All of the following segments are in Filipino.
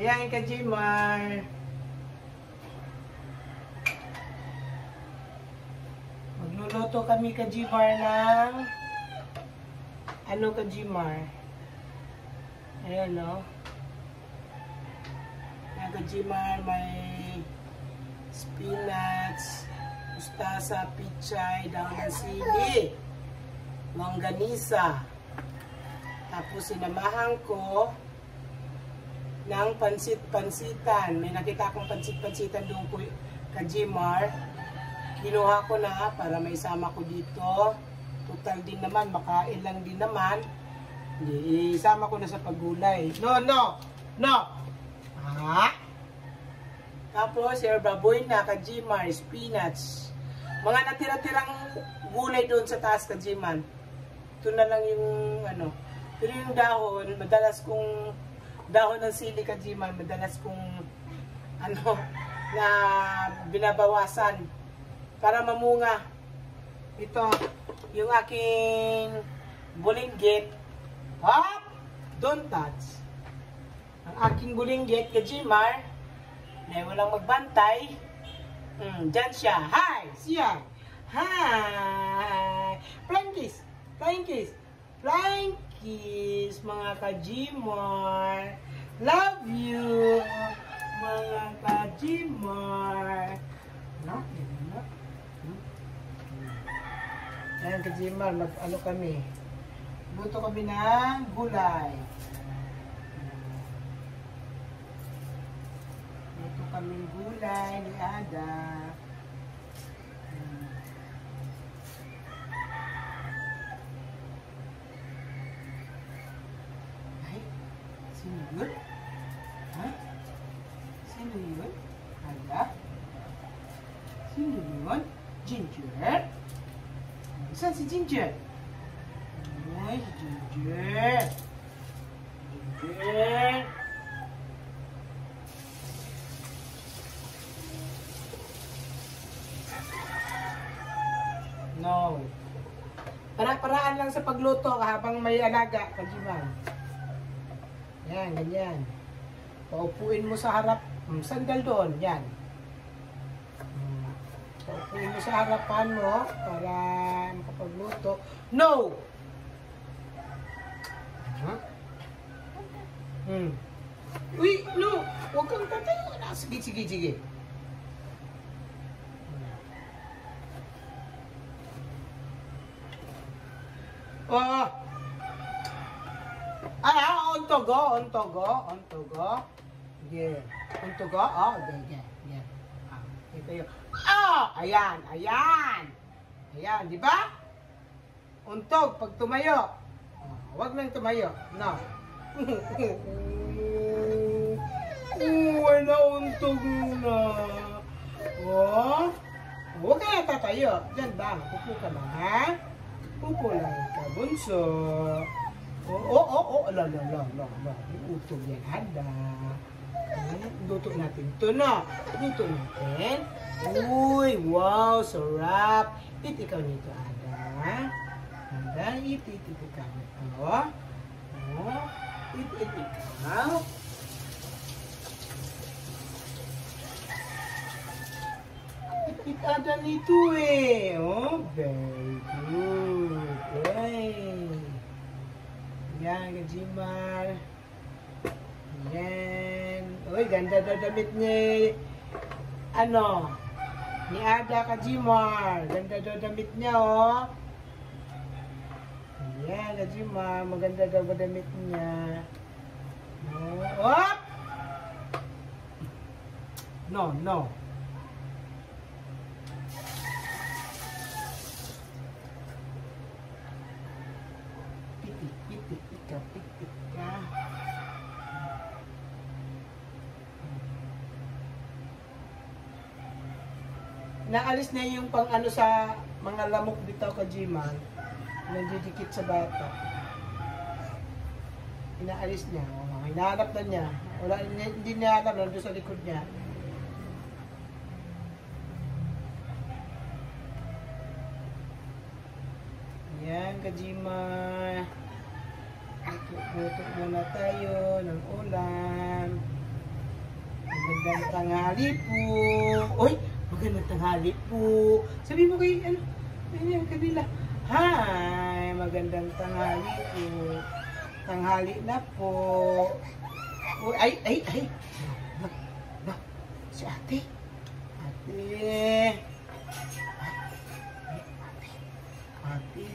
Ayan, Kajimar. Magluluto kami, Kajimar, ng ano, Kajimar? Ayan, no? Ayan, Kajimar, may spinach, mustasa, pichay, daon ng sili, longganisa. Tapos sinamahan ko ng pansit-pansitan. May nakita akong pansit-pansitan doon po, Kajimar. Kinuha ko na para may sama ko dito. Total din naman, makain lang din naman. Hindi, isama ko na sa paggulay. No! Ha? Tapos, baboy na, Kajimar, spinach. Mga natira-tirang gulay doon sa taas, Kajimar. Ito na lang yung, ano. Pero yung dahon, madalas kong, dahon ng sili, Kajimar, madalas kong, ano, na binabawasan para mamunga. Ito, yung aking bulinggit. Hop! Don't touch. Ang aking bulinggit, Kajimar, na walang magbantay. Diyan siya. Hi! Siya. Hi! Flying kiss! Flying kiss! Flying kiss, mga Kajimar. Love you, mga Kajimar. No? Ayan, Kajimar, mag-ano kami. Luto kami ng gulay. Luto kami ng gulay ni Ada. Ay, sino yun? Ha? Sino yun? Ada? Sino yun? Ginger? Saan si Ginger? Ay, Ginger. Ginger. No. Para-paraan lang sa pagluto habang may alaga, Kajimar. Yan, ganyan. Paupuin mo sa harap. Sandal doon, yan. Paupuin mo sa harapan mo para makapagluto. No! Huh? Uy, no! Huwag kang tatayo na. Sige. Oh! On to go. Yeah. On to go. Oh, yeah. Ito yun. Ayan. Ayan, di ba? Untog, pag tumayo. Huwag nang tumayo. No. Wala untog na. Huwag ka na tatayo. Diyan ba? Upo ka lang, ha? Upo lang ka, bunso. La. Utog yan, Ada. Luto natin ito na. Luto natin. Uy, wow, sarap. Ikaw nito, Ada. Ada, ikaw nito. Ikaw. Ada nito eh. Very good. Yan, Kajimar. Yan. Uy, ganda daw damit niya. Ano? Ni Ada, Kajimar. Ganda daw damit niya, oh. Yan, Kajimar. Maganda daw damit niya. Oh! No. Pitik ka. Naalis na yung pang ano sa mga lamok dito, Kajimar. Nandidikit sa bata. Inaalis niya. Hinahanap na niya. Hindi niya alam. Nandun sa likod niya. Yan, Kajimar. Luto muna tayo ng ulam. Magandang tanghali po. Uy, magandang tanghali po. Sabi mo kay, ano, ayun, kanila. Hi, magandang tanghali po. Tanghali na po. Uy, ay. Ba, si ate. Ate. Ate.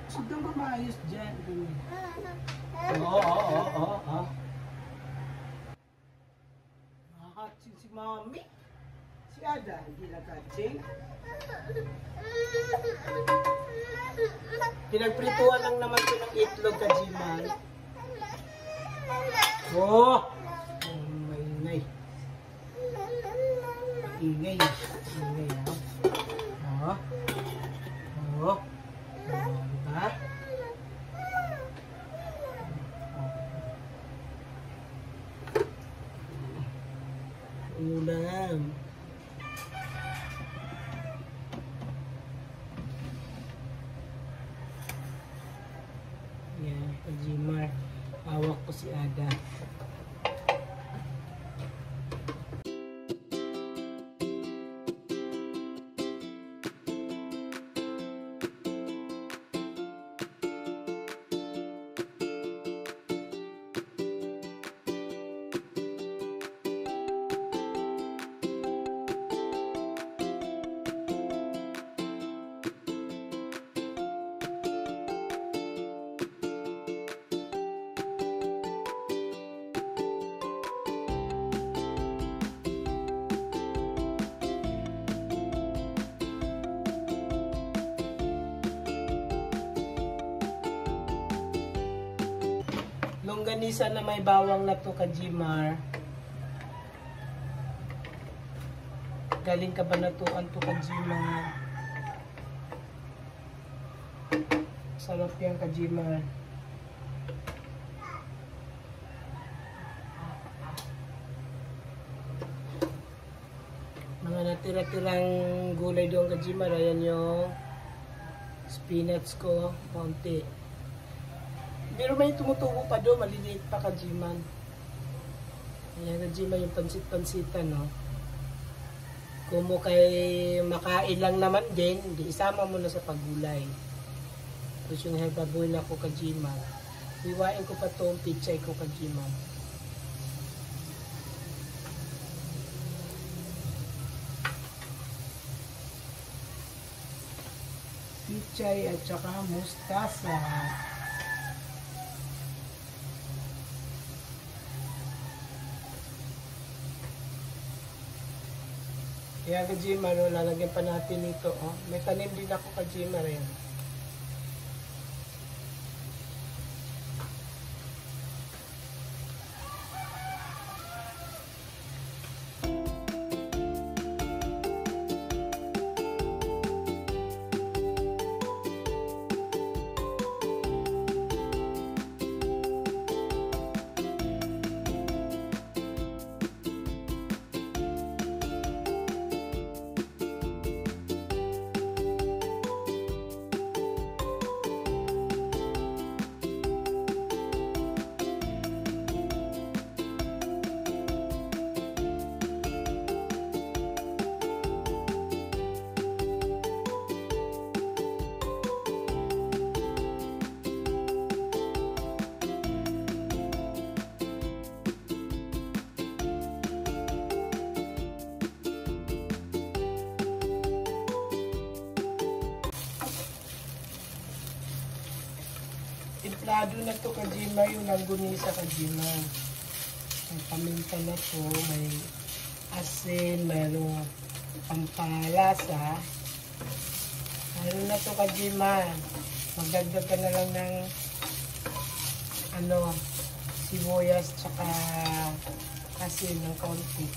Sudang ba maayos dyan? Oo. Nakakatsing si Mami. Si Ada, hindi nakatsing. Pinagprituan lang naman ko ng itlog ka, Jiman. Oh! Maingay. Ingay ha. Oh. Diba? Ulam. Yan, Kajimar. Hawak ko si Ada. Longganisa na may bawang na to, Kajimar. Galing ka ba natuan to, Kajimar? Sarap yan, Kajimar. Mga natira-tirang gulay doon, Kajimar. Ayan yung spinach ko, konti. Pero may tumutubo pa doon, maliliit pa, Kajiman. Ayan, Kajiman, yung pansit-pansitan, no? Kung mo kay makain lang naman din, hindi isama mo na sa paggulay. Tapos yung hebaboy na ko, Kajiman. Iwain ko pa itong pichay ko, Kajiman. Pichay at saka mustasa. Kaya Kajimar, lalagyan pa natin ito. Oh. May tanim din ako, Kajimar. Yan. Timplado na to, Kajimar, yung langgunisa, Kajimar. May paminta na to, may asin, mayroong pampalasa. Ano na to, Kajimar? Magdagdag ka na lang ng sibuyas tsaka asin ng kaunti.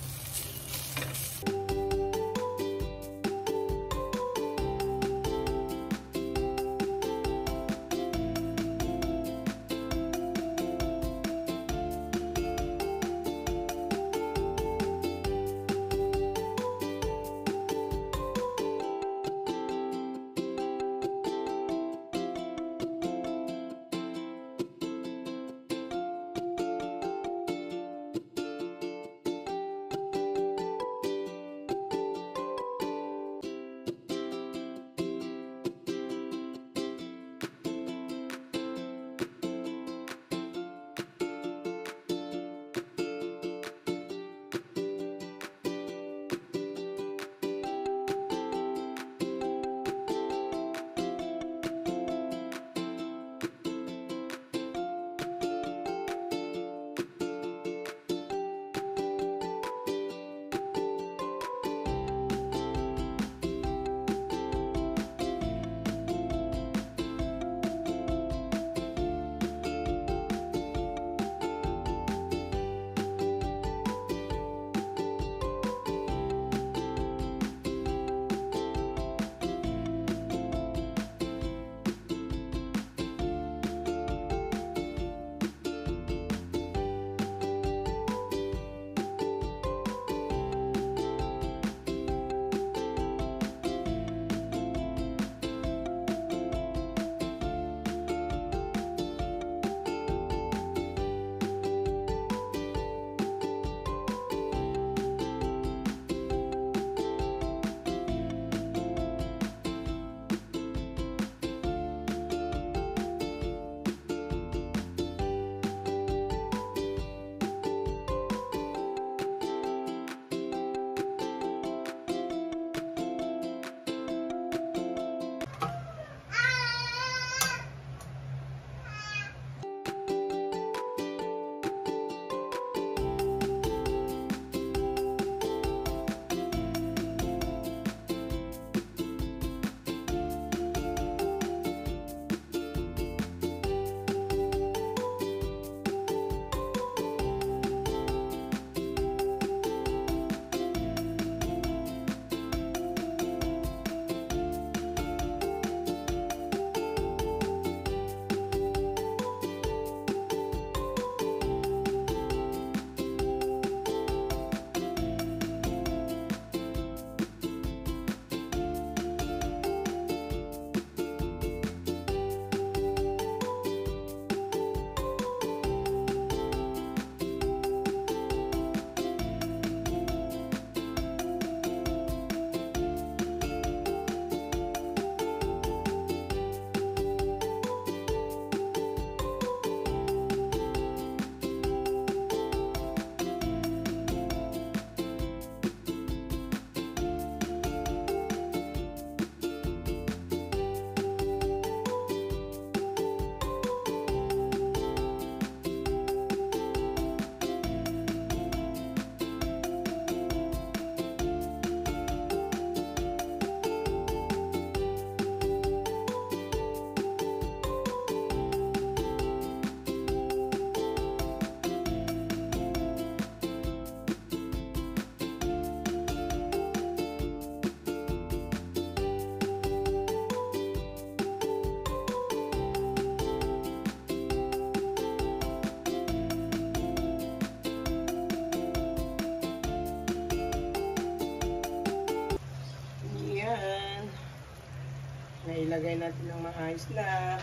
Ilagay natin ng maayos na.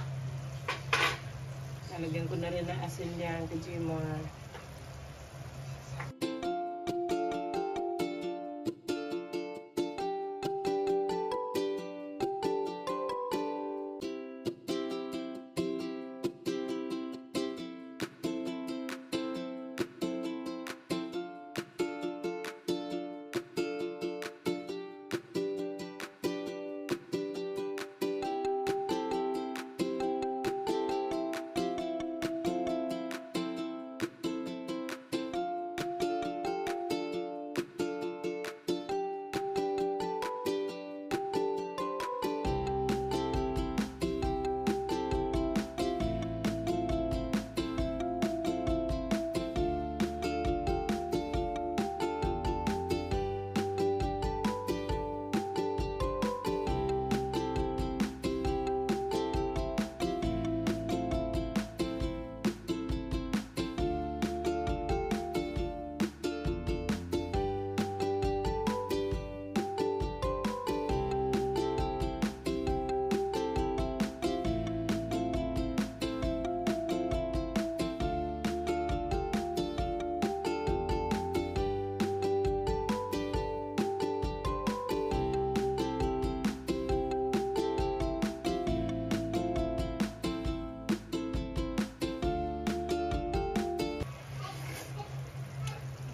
Lalagyan ko na rin ng asin yan, Kajimar.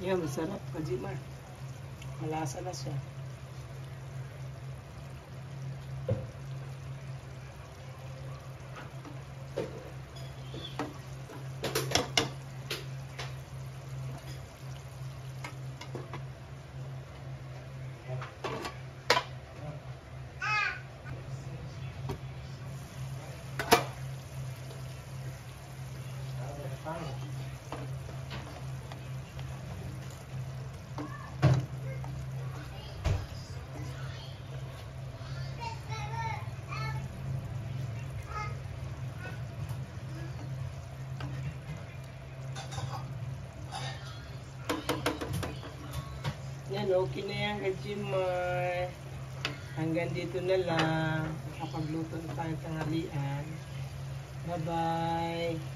Yan, masarap, Kajimar. Malasa na siya. Yan, okay na yan, Kajimar. Hanggang dito na lang. Nakapagluto na tayo tanghalian. Bye-bye.